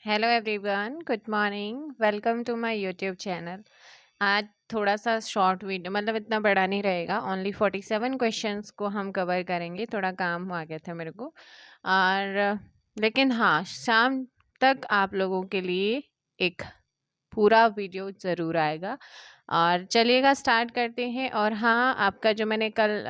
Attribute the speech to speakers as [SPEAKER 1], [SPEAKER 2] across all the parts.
[SPEAKER 1] Hello everyone, good morning. Welcome to my YouTube channel. आज थोड़ा सा शॉर्ट वीडियो, मतलब इतना बड़ा नहीं रहेगा। ओनली 47 क्वेश्चंस को हम कवर करेंगे। थोड़ा काम आ गया था मेरे को, और लेकिन हाँ, शाम तक आप लोगों के लिए एक पूरा वीडियो ज़रूर आएगा। और चलिएगा स्टार्ट करते हैं। और हाँ, आपका जो मैंने कल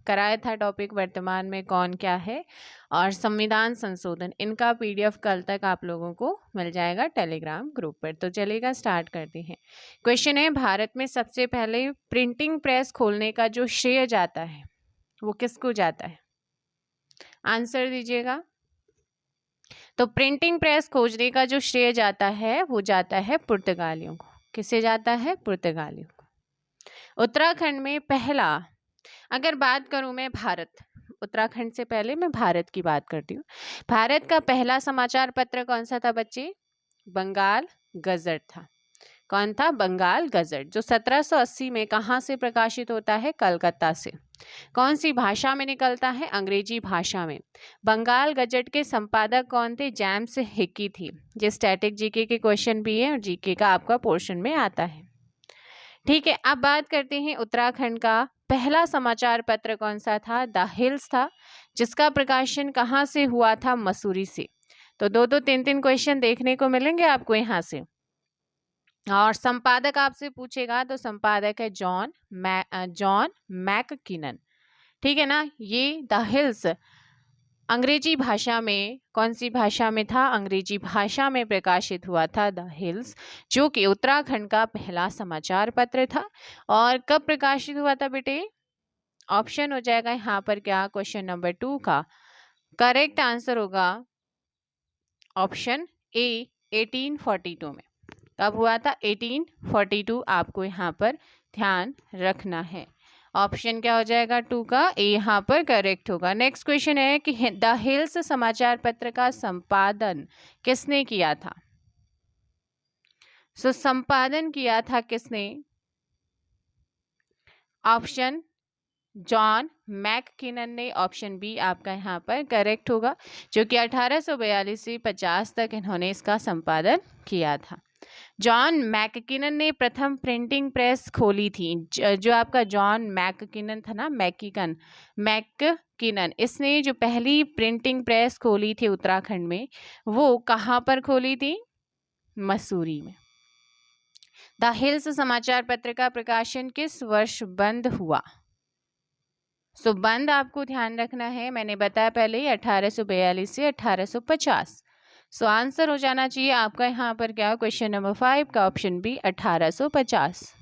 [SPEAKER 1] कराया था टॉपिक, वर्तमान में कौन क्या है और संविधान संशोधन, इनका पीडीएफ कल तक आप लोगों को मिल जाएगा टेलीग्राम ग्रुप पर। तो चलिएगा स्टार्ट करते हैं। क्वेश्चन है, भारत में सबसे पहले प्रिंटिंग प्रेस खोलने का जो श्रेय जाता है वो किसको जाता है? आंसर दीजिएगा। तो प्रिंटिंग प्रेस खोजने का जो श्रेय जाता है वो जाता है पुर्तगालियों को। किसे जाता है? पुर्तगालियों को। उत्तराखंड में पहला, अगर बात करूं मैं भारत, उत्तराखंड से पहले मैं भारत की बात करती हूँ। भारत का पहला समाचार पत्र कौन सा था बच्चे? बंगाल गजट था। कौन था? बंगाल गजट, जो 1780 में कहाँ से प्रकाशित होता है? कलकत्ता से। कौन सी भाषा में निकलता है? अंग्रेजी भाषा में। बंगाल गजट के संपादक कौन थे? जेम्स हिकी थी। ये स्टैटिक जीके के क्वेश्चन भी है और जीके का आपका पोर्शन में आता है। ठीक है, अब बात करते हैं उत्तराखंड का पहला समाचार पत्र कौन सा था? द हिल्स था, जिसका प्रकाशन कहाँ से हुआ था? मसूरी से। तो दो दो तीन तीन क्वेश्चन देखने को मिलेंगे आपको यहाँ से। और संपादक आपसे पूछेगा तो संपादक है जॉन मैककिनन। ठीक है ना। ये द हिल्स अंग्रेजी भाषा में, कौन सी भाषा में था? अंग्रेजी भाषा में प्रकाशित हुआ था द हिल्स, जो कि उत्तराखंड का पहला समाचार पत्र था। और कब प्रकाशित हुआ था बेटे? ऑप्शन हो जाएगा यहाँ पर क्या? क्वेश्चन नंबर 2 का करेक्ट आंसर होगा ऑप्शन ए, 1842 में। कब हुआ था? 1842। आपको यहाँ पर ध्यान रखना है। ऑप्शन क्या हो जाएगा? 2 का ए यहाँ पर करेक्ट होगा। नेक्स्ट क्वेश्चन है कि द हिल्स समाचार पत्र का संपादन किसने किया था? संपादन किया था किसने? ऑप्शन जॉन मैककिनन ने। ऑप्शन बी आपका यहाँ पर करेक्ट होगा, जो कि 1842 से 50 तक इन्होंने इसका संपादन किया था। जॉन मैककिनन ने प्रथम प्रिंटिंग प्रेस खोली थी। जो आपका जॉन मैककिनन था ना, मैककिनन, इसने जो पहली प्रिंटिंग प्रेस खोली थी उत्तराखंड में, वो कहाँ पर खोली थी? मसूरी में। द हिल्स समाचार पत्र का प्रकाशन किस वर्ष बंद हुआ? बंद आपको ध्यान रखना है, मैंने बताया पहले ही, 1842 से 1850। आंसर हो जाना चाहिए आपका यहाँ पर क्या? क्वेश्चन नंबर 5 का ऑप्शन बी, 1850।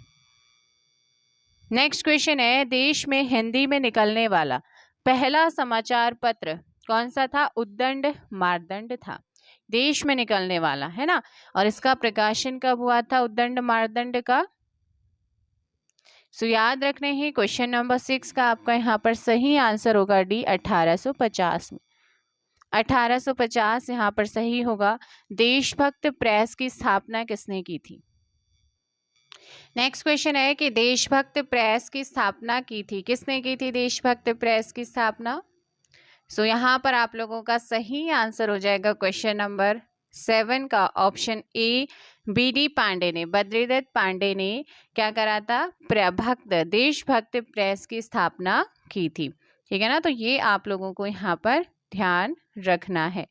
[SPEAKER 1] नेक्स्ट क्वेश्चन है, देश में हिंदी में निकलने वाला पहला समाचार पत्र कौन सा था? उद्दंड मारदंड था। देश में निकलने वाला है ना। और इसका प्रकाशन कब हुआ था उद्दंड मारदंड का? याद रखने हैं, क्वेश्चन नंबर 6 का आपका यहाँ पर सही आंसर होगा डी, 1850 में। 1850 यहाँ पर सही होगा। देशभक्त प्रेस की स्थापना किसने की थी? नेक्स्ट क्वेश्चन है कि देशभक्त प्रेस की स्थापना की थी, किसने की थी देशभक्त प्रेस की स्थापना? यहाँ पर आप लोगों का सही आंसर हो जाएगा क्वेश्चन नंबर 7 का ऑप्शन ए, बीडी पांडे ने, बद्रीदत्त पांडे ने क्या करा था? देशभक्त प्रेस की स्थापना की थी। ठीक है ना। तो ये आप लोगों को यहाँ पर ध्यान रखना है।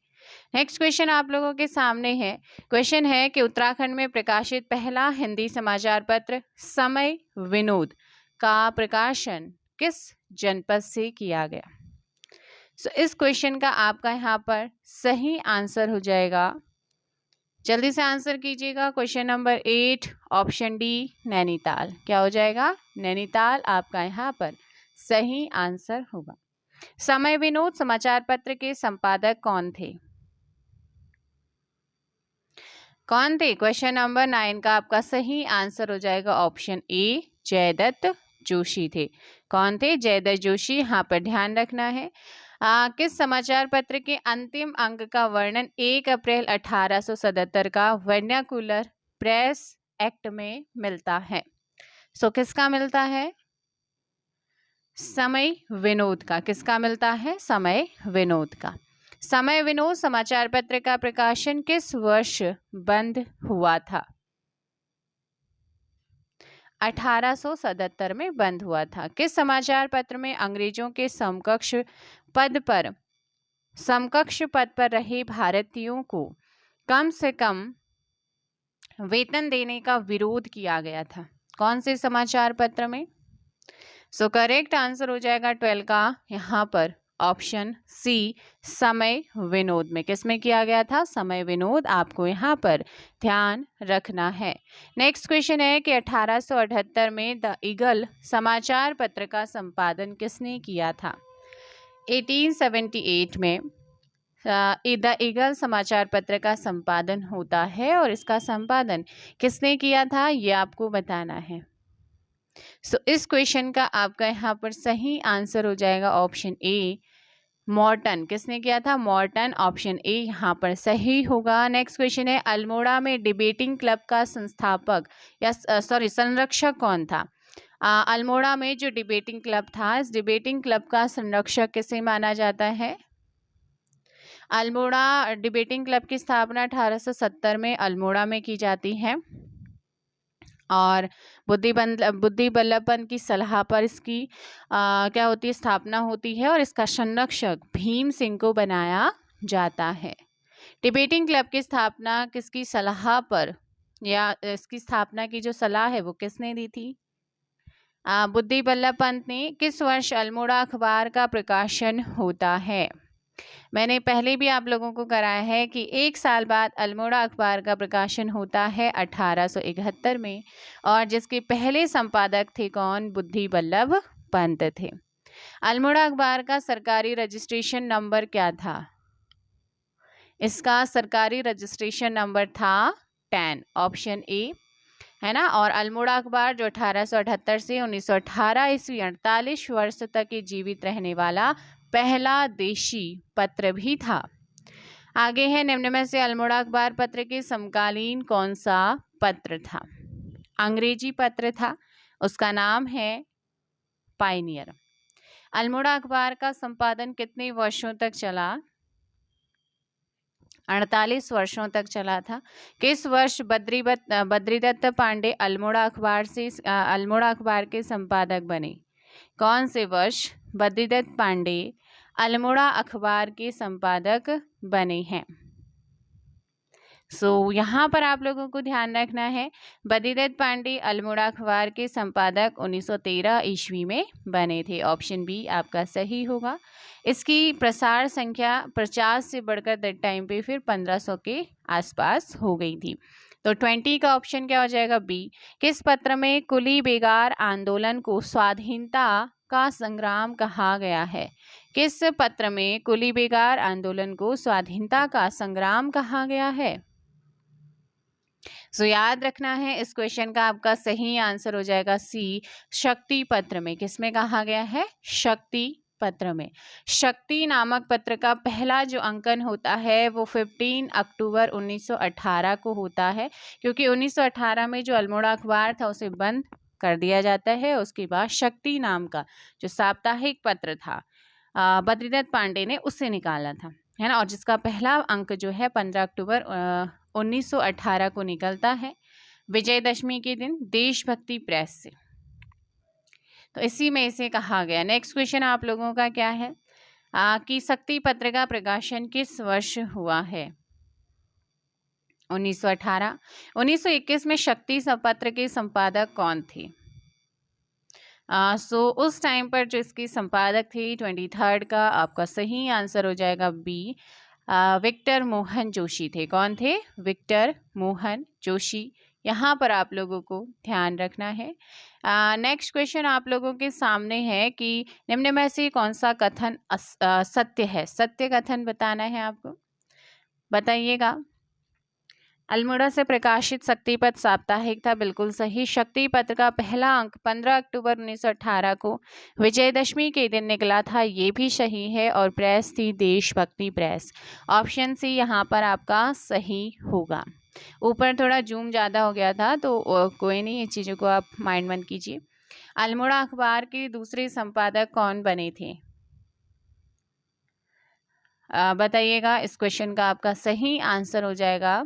[SPEAKER 1] नेक्स्ट क्वेश्चन आप लोगों के सामने है। क्वेश्चन है कि उत्तराखंड में प्रकाशित पहला हिंदी समाचार पत्र समय विनोद का प्रकाशन किस जनपद से किया गया? इस क्वेश्चन का आपका यहाँ पर सही आंसर हो जाएगा, जल्दी से आंसर कीजिएगा, question number 8 option D, Nainital. क्या हो जाएगा? नैनीताल आपका यहाँ पर सही आंसर होगा। समय विनोद समाचार पत्र के संपादक कौन थे? कौन थे? क्वेश्चन नंबर 9 का आपका सही आंसर हो जाएगा ऑप्शन ए, जयदत्त जोशी थे। कौन थे? जयदत्त जोशी। यहाँ पर ध्यान रखना है। किस समाचार पत्र के अंतिम अंक का वर्णन 1 अप्रैल 1877 का वर्नाकुलर प्रेस एक्ट में मिलता है? किसका मिलता है? समय विनोद का। किसका मिलता है? समय विनोद का। समय विनोद समाचार पत्र का प्रकाशन किस वर्ष बंद हुआ था? 1877 में बंद हुआ था। किस समाचार पत्र में अंग्रेजों के समकक्ष पद पर रहे भारतीयों को कम से कम वेतन देने का विरोध किया गया था? कौन से समाचार पत्र में? सो करेक्ट आंसर हो जाएगा 12 का यहाँ पर ऑप्शन सी, समय विनोद में। किसमें किया गया था? समय विनोद। आपको यहाँ पर ध्यान रखना है। नेक्स्ट क्वेश्चन है कि 1878 में द ईगल समाचार पत्र का संपादन किसने किया था? 1878 में द ईगल समाचार पत्र का संपादन होता है और इसका संपादन किसने किया था ये आपको बताना है। सो इस क्वेश्चन का आपका यहाँ पर सही आंसर हो जाएगा ऑप्शन ए, मॉर्टन। किसने किया था? मॉर्टन। ऑप्शन ए यहाँ पर सही होगा। नेक्स्ट क्वेश्चन है अल्मोड़ा में डिबेटिंग क्लब का संस्थापक या संरक्षक कौन था? अल्मोड़ा में जो डिबेटिंग क्लब था, इस डिबेटिंग क्लब का संरक्षक किसे माना जाता है? अल्मोड़ा डिबेटिंग क्लब की स्थापना 1870 में अल्मोड़ा में की जाती है और बुद्धि बल्लभ पंत की सलाह पर इसकी क्या होती है? स्थापना होती है और इसका संरक्षक भीम सिंह को बनाया जाता है। डिबेटिंग क्लब की स्थापना किसकी सलाह पर या इसकी स्थापना की जो सलाह है वो किसने दी थी? बुद्धि बल्लभ पंत ने। किस वर्ष अल्मोड़ा अखबार का प्रकाशन होता है? मैंने पहले भी आप लोगों को कराया है कि 1 साल बाद अल्मोड़ा अखबार का प्रकाशन होता है 1871 में और जिसके पहले संपादक थे कौन? बुद्धि बल्लभ पंत थे। अल्मोड़ा अखबार का सरकारी रजिस्ट्रेशन नंबर क्या था? इसका सरकारी रजिस्ट्रेशन नंबर था 10, ऑप्शन ए, है ना। और अल्मोड़ा अखबार जो 1878 से 1918 ईस्वी 48 वर्ष तक के जीवित रहने वाला पहला देशी पत्र भी था। आगे है निम्न में से अल्मोड़ा अखबार पत्र के समकालीन कौन सा पत्र था? अंग्रेजी पत्र था, उसका नाम है पायनियर। अल्मोड़ा अखबार का संपादन कितने वर्षों तक चला? 48 वर्षों तक चला था। किस वर्ष बद्रीदत्त पांडे अल्मोड़ा अखबार के संपादक बने? कौन से वर्ष बद्रीदत्त पांडे अल्मोड़ा अखबार के संपादक बने हैं? यहाँ पर आप लोगों को ध्यान रखना है, बद्रीदत्त पांडे अल्मोड़ा अखबार के संपादक 1913 ईस्वी में बने थे। ऑप्शन बी आपका सही होगा। इसकी प्रसार संख्या 50 से बढ़कर दैट टाइम पे फिर 1500 के आसपास हो गई थी। तो 20 का ऑप्शन क्या हो जाएगा? बी। किस पत्र में कुली बेगार आंदोलन को स्वाधीनता का संग्राम कहा गया है? किस पत्र में कुली बेगार आंदोलन को स्वाधीनता का संग्राम कहा गया है? याद रखना है इस क्वेश्चन का आपका सही आंसर हो जाएगा सी, शक्ति पत्र में। किसमें कहा गया है? शक्ति पत्र में। शक्ति नामक पत्र का पहला जो अंकन होता है वो 15 अक्टूबर 1918 को होता है, क्योंकि 1918 में जो अल्मोड़ा अखबार था उसे बंद कर दिया जाता है। उसके बाद शक्ति नाम का जो साप्ताहिक पत्र था बद्रीदत्त पांडे ने उससे निकाला था, है ना। और जिसका पहला अंक जो है 15 अक्टूबर 1918 को निकलता है विजयदशमी के दिन देशभक्ति प्रेस से। तो इसी में इसे कहा गया। नेक्स्ट क्वेश्चन आप लोगों का क्या है कि शक्ति पत्र का प्रकाशन किस वर्ष हुआ है? 1918। 1921 में शक्ति पत्र के संपादक कौन थे? उस टाइम पर जो इसकी संपादक थी 23 का आपका सही आंसर हो जाएगा बी, विक्टर मोहन जोशी थे। कौन थे? विक्टर मोहन जोशी। यहाँ पर आप लोगों को ध्यान रखना है। नेक्स्ट क्वेश्चन आप लोगों के सामने है कि निम्न में से कौन सा कथन सत्य है? सत्य कथन बताना है आपको, बताइएगा। अल्मोड़ा से प्रकाशित शक्तिपत्र साप्ताहिक था, बिल्कुल सही। शक्ति पत्र का पहला अंक 15 अक्टूबर 1918 को विजयदशमी के दिन निकला था, ये भी सही है। और प्रेस थी देशभक्ति प्रेस। ऑप्शन सी यहाँ पर आपका सही होगा। ऊपर थोड़ा जूम ज़्यादा हो गया था तो कोई नहीं, ये चीज़ों को आप माइंड मत कीजिए। अल्मोड़ा अखबार के दूसरे संपादक कौन बने थे? बताइएगा। इस क्वेश्चन का आपका सही आंसर हो जाएगा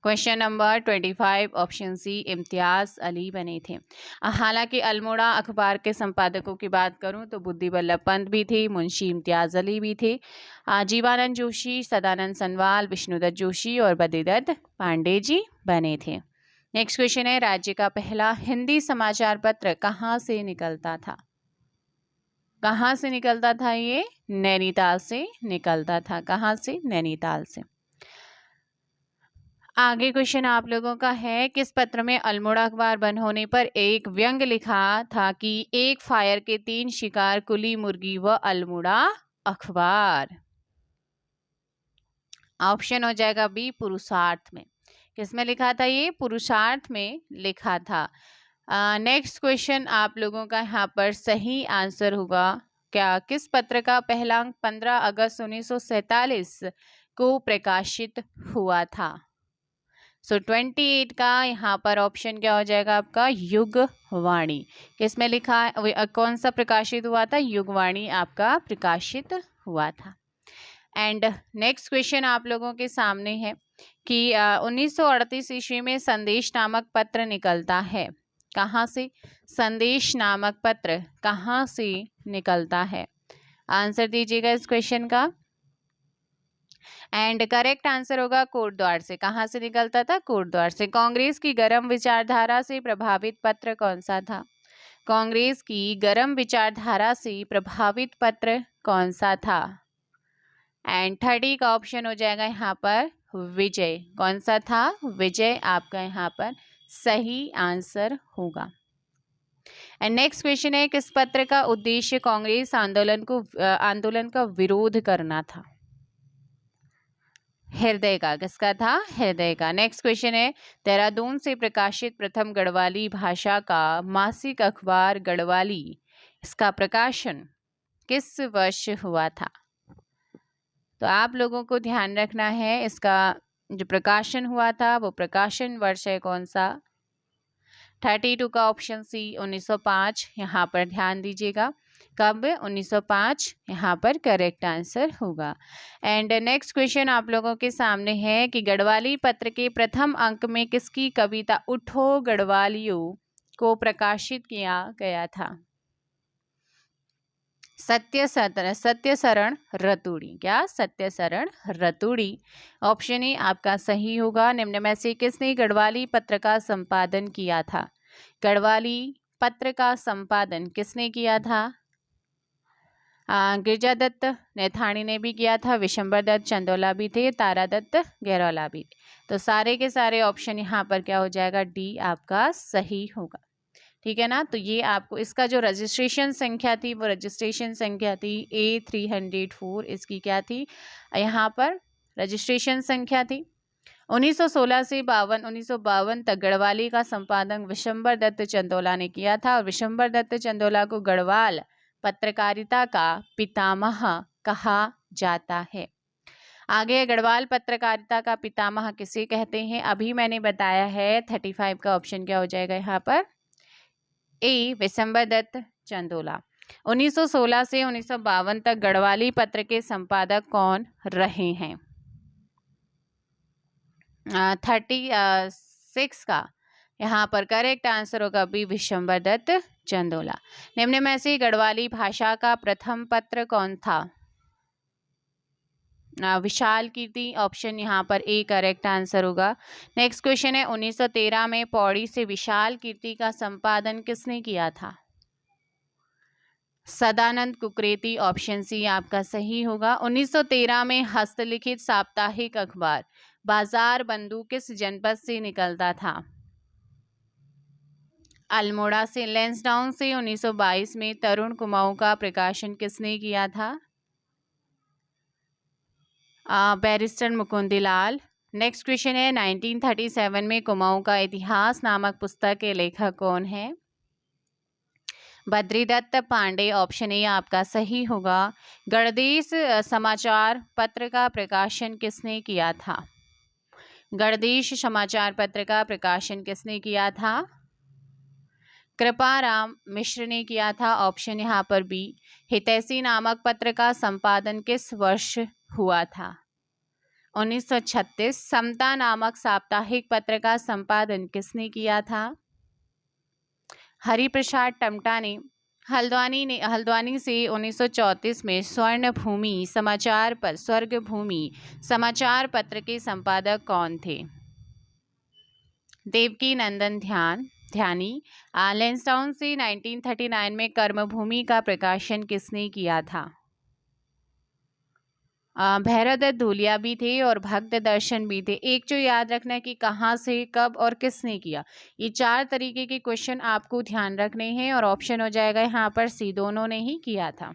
[SPEAKER 1] question number 25 option C, Imtiaz Ali बने थे। हालांकि अल्मोड़ा अखबार के संपादकों की बात करूं तो बुद्धि बल्लभ पंत भी थे, मुंशी इम्तियाज अली भी थे, जीवानंद जोशी, सदानंद सनवाल, विष्णुदत्त जोशी और बद्रीदत्त पांडे जी बने थे। नेक्स्ट क्वेश्चन है, राज्य का पहला हिंदी समाचार पत्र कहाँ से निकलता था? कहाँ से निकलता था ये? नैनीताल से निकलता था। कहाँ से? नैनीताल से। आगे क्वेश्चन आप लोगों का है, किस पत्र में अल्मोड़ा अखबार बंद होने पर एक व्यंग लिखा था कि एक फायर के 3 शिकार, कुली मुर्गी व अल्मोड़ा अखबार? ऑप्शन हो जाएगा बी, पुरुषार्थ में। किसमें लिखा था ये? पुरुषार्थ में लिखा था। नेक्स्ट क्वेश्चन आप लोगों का यहाँ पर सही आंसर होगा क्या? किस पत्र का पहला अंक 15 अगस्त 1947 को प्रकाशित हुआ था? 28 का यहाँ पर ऑप्शन क्या हो जाएगा आपका? युगवाणी। किसमें लिखा है, कौन सा प्रकाशित हुआ था? युगवाणी आपका प्रकाशित हुआ था। एंड नेक्स्ट क्वेश्चन आप लोगों के सामने है कि 1938 ईस्वी में संदेश नामक पत्र निकलता है। कहाँ से? संदेश नामक पत्र कहाँ से निकलता है? आंसर दीजिएगा इस क्वेश्चन का। एंड करेक्ट आंसर होगा कोटद्वार से। कहाँ से निकलता था? कोटद्वार से। कांग्रेस की गर्म विचारधारा से प्रभावित पत्र कौन सा था? कांग्रेस की गर्म विचारधारा से प्रभावित पत्र कौन सा था? एंड 30 का ऑप्शन हो जाएगा यहाँ पर विजय। कौन सा था? विजय आपका यहाँ पर सही आंसर होगा। एंड नेक्स्ट क्वेश्चन है, किस पत्र का उद्देश्य कांग्रेस आंदोलन का विरोध करना था? हृदय का। किसका था? हृदय का। नेक्स्ट क्वेश्चन है, देहरादून से प्रकाशित प्रथम गढ़वाली भाषा का मासिक अखबार गढ़वाली, इसका प्रकाशन किस वर्ष हुआ था? तो आप लोगों को ध्यान रखना है, इसका जो प्रकाशन हुआ था वो प्रकाशन वर्ष है कौन सा? 32 का ऑप्शन सी 1905, यहाँ पर ध्यान दीजिएगा। कब? 1905 यहाँ पर करेक्ट आंसर होगा। एंड नेक्स्ट क्वेश्चन आप लोगों के सामने है कि गढ़वाली पत्र के प्रथम अंक में किसकी कविता उठो गढ़वालियों को प्रकाशित किया गया था? सत्यशरण रतुड़ी। क्या? सत्यशरण रतुड़ी। ऑप्शन ए आपका सही होगा। निम्न में से किसने गढ़वाली पत्र का संपादन किया था? गढ़वाली पत्र का संपादन किसने किया था? गिरजादत्त नैथानी ने भी किया था, विशंबर दत्त चंदोला भी थे, तारादत्त गहरौला भी। तो सारे के सारे ऑप्शन यहाँ पर क्या हो जाएगा? डी आपका सही होगा। ठीक है ना? तो ये आपको इसका जो रजिस्ट्रेशन संख्या थी वो रजिस्ट्रेशन संख्या थी A304। इसकी क्या थी? यहाँ पर रजिस्ट्रेशन संख्या थी। 1916 से 1952 तक गढ़वाली का संपादन विशंबर दत्त चंदोला ने किया था और विशंबर दत्त चंदोला को गढ़वाल पत्रकारिता का पितामह कहा जाता है। आगे गढ़वाल पत्रकारिता का पितामह किसे कहते हैं? अभी मैंने बताया है। 35 का ऑप्शन क्या हो जाएगा यहाँ पर? ए विशंबर दत्त चंदोला। 1916 से 1952 तक गढ़वाली पत्र के संपादक कौन रहे हैं? 36 का यहाँ पर करेक्ट आंसर होगा बी विशंबर दत्त चंदोला। निम्न में से गढ़वाली भाषा का प्रथम पत्र कौन था? विशाल कीर्ति। ऑप्शन यहाँ पर ए करेक्ट आंसर होगा। नेक्स्ट क्वेश्चन है, 1913 में पौड़ी से विशाल कीर्ति का संपादन किसने किया था? सदानंद कुकरेती। ऑप्शन सी आपका सही होगा। 1913 में हस्तलिखित साप्ताहिक अखबार बाजार बंधु किस जनपद से निकलता था? अल्मोड़ा से। लैंसडाउन से 1922 में तरुण कुमाऊं का प्रकाशन किसने किया था? बैरिस्टर मुकुंदलाल। नेक्स्ट क्वेश्चन है, 1937 में कुमाऊं का इतिहास नामक पुस्तक के लेखक कौन है? बद्रीदत्त पांडे। ऑप्शन ए आपका सही होगा। गणदेश समाचार पत्र का प्रकाशन किसने किया था? गणदेश समाचार पत्र का प्रकाशन किसने किया था? कृपाराम मिश्र ने किया था, ऑप्शन यहाँ पर बी। हितैषी नामक पत्र का संपादन किस वर्ष हुआ था? 1936। समता नामक साप्ताहिक पत्र का संपादन किसने किया था? हरिप्रसाद टमटा ने। हल्द्वानी से 1934 में स्वर्ण भूमि समाचार पत्र के संपादक कौन थे? देवकी नंदन ध्यानी। लैंसडाउन से 1939 में कर्मभूमि का प्रकाशन किसने किया था? भैरवदत्त धूलिया भी थे और भक्त दर्शन भी थे। एक जो याद रखना है कि कहाँ से, कब और किसने किया। ये 4 तरीके के क्वेश्चन आपको ध्यान रखने हैं और ऑप्शन हो जाएगा यहाँ पर सी, दोनों ने ही किया था।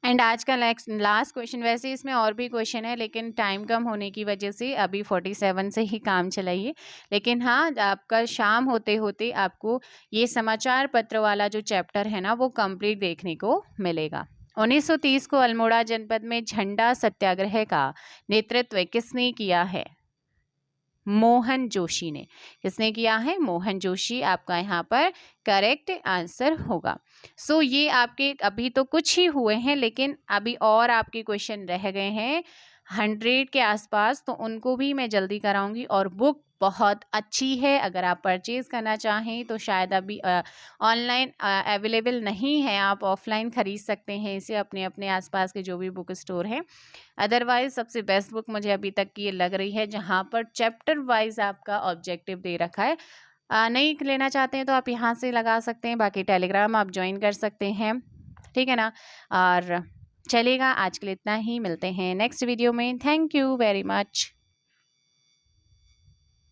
[SPEAKER 1] एंड आज का लास्ट क्वेश्चन, वैसे इसमें और भी क्वेश्चन है लेकिन टाइम कम होने की वजह से अभी 47 से ही काम चलाइए। लेकिन हाँ, आपका शाम होते होते आपको ये समाचार पत्र वाला जो चैप्टर है ना वो कंप्लीट देखने को मिलेगा। 1930 को अल्मोड़ा जनपद में झंडा सत्याग्रह का नेतृत्व किसने किया है? मोहन जोशी ने। किसने किया है? मोहन जोशी आपका यहाँ पर करेक्ट आंसर होगा। सो ये आपके अभी तो कुछ ही हुए हैं लेकिन अभी और आपके क्वेश्चन रह गए हैं 100 के आसपास, तो उनको भी मैं जल्दी कराऊंगी। और बुक बहुत अच्छी है, अगर आप परचेज करना चाहें तो शायद अभी ऑनलाइन अवेलेबल नहीं है, आप ऑफलाइन खरीद सकते हैं इसे अपने अपने आसपास के जो भी बुक स्टोर हैं। अदरवाइज सबसे बेस्ट बुक मुझे अभी तक की ये लग रही है जहाँ पर चैप्टर वाइज आपका ऑब्जेक्टिव दे रखा है। नहीं लेना चाहते हैं तो आप यहाँ से लगा सकते हैं, बाकी टेलीग्राम आप ज्वाइन कर सकते हैं, ठीक है ना। और चलेगा, आज के लिए इतना ही, मिलते हैं नेक्स्ट वीडियो में। Thank you very much.